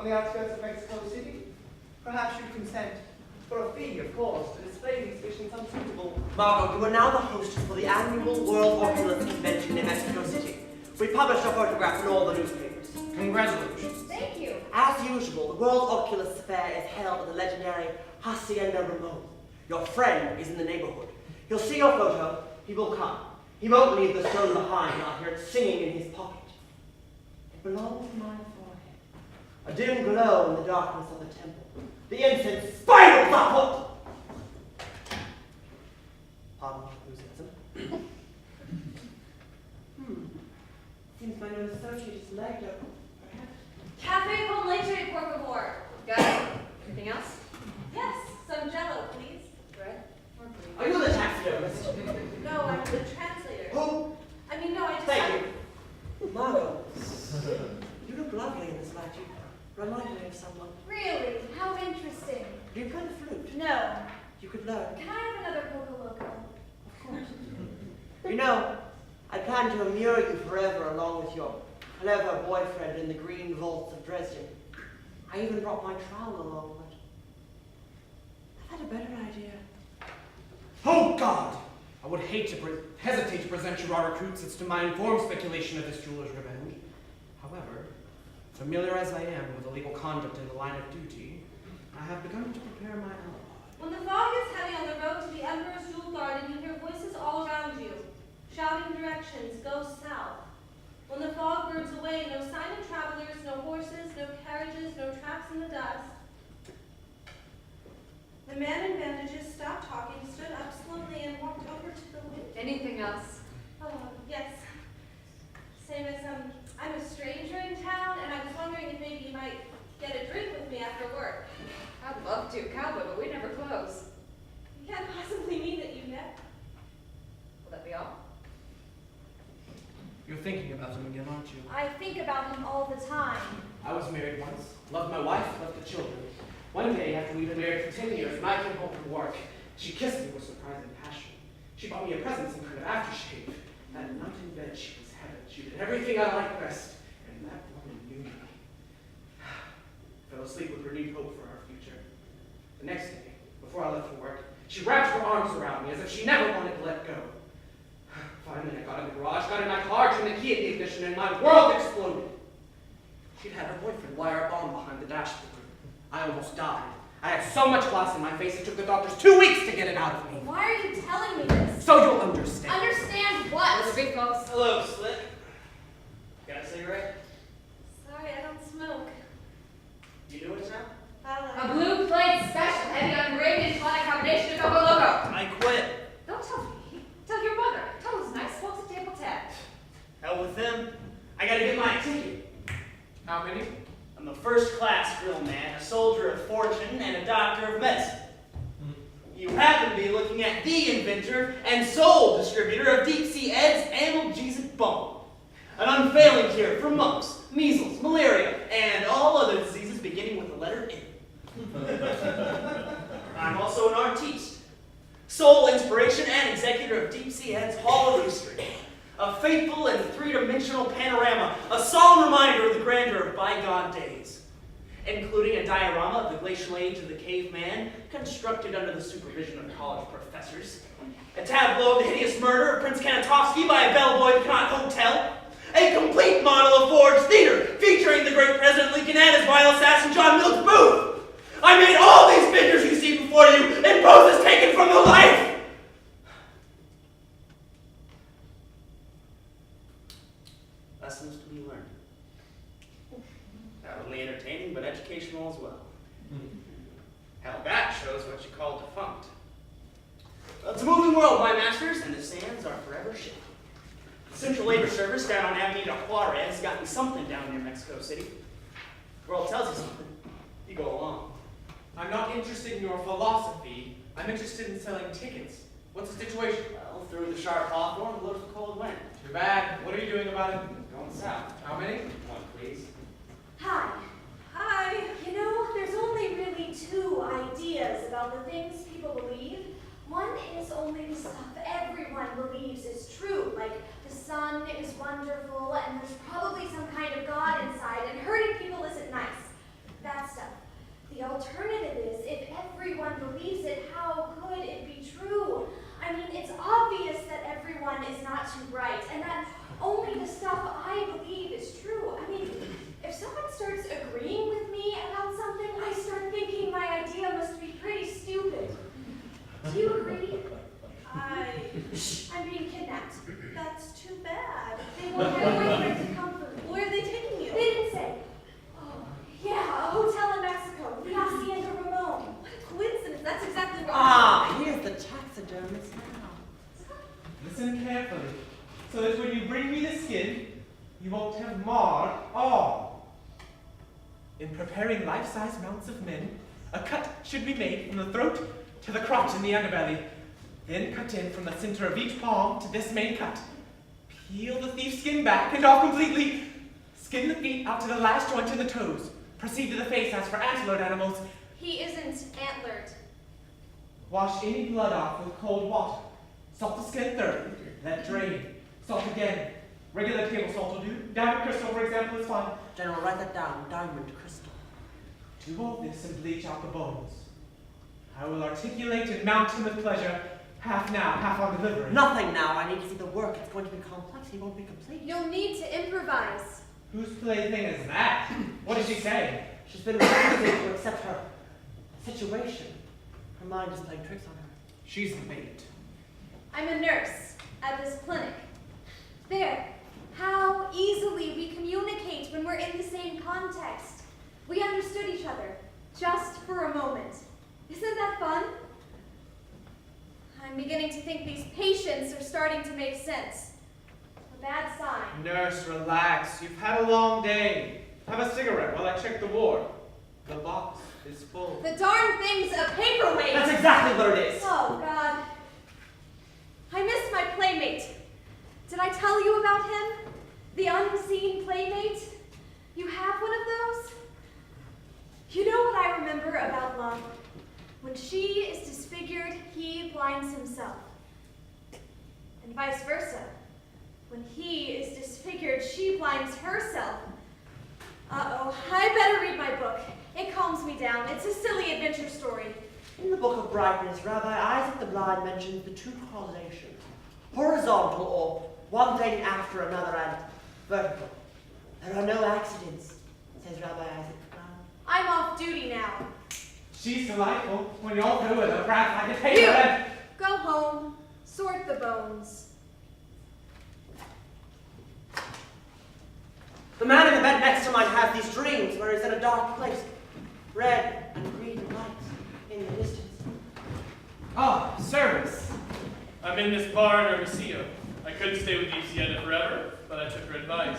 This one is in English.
the outskirts of Mexico City. Perhaps you'd consent, for a fee, of course, to display these fish in some suitable... Margot, you are now the hostess for the annual World Oculus Convention in Mexico City. We published our photograph in all the newspapers. Congratulations. Thank you. As usual, the World Oculus Fair is held at the legendary Hacienda Ramon. Your friend is in the neighborhood. He'll see your photo, he will come. He won't leave the stone behind, I'll hear it singing in his pocket. It belongs to my forehead. A dim glow in the darkness of the temple. The incense spirals upward! Pardon my enthusiasm. Seems my new associate is lagged over, perhaps. Cafe Hs Lft, por favor. Got it. Anything else? Yes, some jello, please. Bread or bread? Are you the taxidermist? No, I'm the translator. Who? I mean, no, I just... Thank you. Margot, you look lovely in this light. You remind me of someone. Really? How interesting. Do you play the flute? No. You could learn. Can I have another Coca Loco? Of course. You know, I plan to immure you forever along with your clever boyfriend in the green vaults of Dresden. I even brought my trowel along, but I've had a better idea. Oh, God! I would hesitate to present you our recruits as to my informed speculation of this jeweler's revenge. However, familiar as I am with illegal conduct in the line of duty, I have begun to prepare my alibi. When the fog is heavy on the road to the Emperor's Jewel Garden, you hear voices all around you, shouting directions, go south. When the fog birds away, no sign of travelers, no horses, no carriages, no tracks in the dust. The man in bandages stopped talking, stood up slowly, and walked over to the window. Anything else? Oh, yes. Same as, I'm a stranger in town, and I was wondering if maybe you might get a drink with me after work. I'd love to, cowboy, but we never close. You can't possibly mean that you met. Will that be all? You're thinking about him again, aren't you? I think about him all the time. I was married once, loved my wife, loved the children. One day, after we'd been married for 10 years, and I came home from work, she kissed me with surprising passion. She bought me a present, some kind of aftershave. That night in bed, she was heaven. She did everything I liked best, and that woman knew me. Fell asleep with renewed hope for our future. The next day, before I left for work, she wrapped her arms around me as if she never wanted to let go. Finally, I got in the garage, got in my car, turned the key in the ignition, and my world exploded. She'd had her boyfriend wire a bomb behind the dashboard. I almost died. I had so much glass in my face, it took the doctors 2 weeks to get it out of me. Why are you telling me this? So you'll understand. Understand what? Those are big folks. Hello, Slick. Got a cigarette? Sorry, I don't smoke. You do it now? A blue plate special, heavy on Arabian tonic combination of Coco Loco. I quit. Don't tell me. Tell your mother. Tell us nice folks at table 10. Hell with them. I gotta get my ticket. How many? I'm a first-class grill man, a soldier of fortune, and a doctor of medicine. You happen to be looking at the inventor and sole distributor of Deep Sea Ed's analgesic balm. An unfailing cure for mumps, measles, malaria, and all other diseases beginning with the letter N. I'm also an artiste, sole inspiration and executor of Deep Sea Ed's Hall of History. A faithful and three-dimensional panorama, a solemn reminder of the grandeur of bygone days, including a diorama of the glacial age of the caveman, constructed under the supervision of college professors, a tableau of the hideous murder of Prince Kanatovsky by a bellboy at the Connaught Hotel, a complete model of Ford's Theater, featuring the great President Lincoln and his vile assassin John Wilkes Booth. I made all these figures you see before you in poses taken from the life. Lessons to be learned. Not only entertaining, but educational as well. Hell, that shows what you call defunct. Well, it's a moving world, my masters, and the sands are forever shifting. The Central Labor Service down on Avenida Juarez got me something down near Mexico City. The world tells you something. You go along. I'm not interested in your philosophy. I'm interested in selling tickets. What's the situation? Well, through the sharp hawthorn blows the cold wind. Too bad. What are you doing about it? Going south. How many? One, please. Hi. Hi. You know, there's only really two ideas about the things people believe. One is only the stuff everyone believes is true, like the sun is wonderful and there's probably some kind of God inside, and hurting people isn't nice. Well, I have a boyfriend to comfort. Where are they taking you? They didn't say. Oh, yeah, a hotel in Mexico, the Hacienda Ramon. What a coincidence. That's exactly where Ah, here's the taxidermist now. Listen carefully, so that when you bring me the skin, you won't have marred all. In preparing life-size mounts of men, a cut should be made from the throat to the crotch in the underbelly, then cut in from the center of each palm to this main cut. Peel the thief's skin back and off completely. Skin the feet out to the last joint in the toes. Proceed to the face as for antlered animals. He isn't antlered. Wash any blood off with cold water. Salt the skin thoroughly. Let drain. Salt again. Regular table salt will do. Diamond crystal, for example, is fine. General, write that down. Diamond crystal. Do all this and bleach out the bones. I will articulate and mount him with pleasure, half now, half on delivery. Nothing now. I need to see the work. It's going to be complex. He won't be complete. You'll need to improvise. Whose plaything is that? What did she say? She's been refusing to accept her situation. Her mind is playing tricks on her. She's the bait. I'm a nurse at this clinic. There. How easily we communicate when we're in the same context. We understood each other, just for a moment. Isn't that fun? I'm beginning to think these patients are starting to make sense. A bad sign. Nurse, relax. You've had a long day. Have a cigarette while I check the ward. The box is full. The darn thing's a paperweight! That's exactly what it is. Oh, God. I miss my playmate. Did I tell you about him? The unseen playmate? You have one of those? You know what I remember about love? When she is disfigured, he blinds himself. And vice versa. When he is disfigured, she blinds herself. Uh-oh, I better read my book. It calms me down. It's a silly adventure story. In the Book of Brightness, Rabbi Isaac the Blind mentions the two causations, horizontal or one thing after another, and vertical. There are no accidents, says Rabbi Isaac the Blind. I'm off duty now. She's delightful. When you're through with her, perhaps I could take You! her and... Go home. Sort the bones. The man in the bed next to mine has these dreams where he's in a dark place, red and green lights in the distance. Ah, service. I'm in this barn, Hermosillo. I couldn't stay with Hacienda forever, but I took her advice.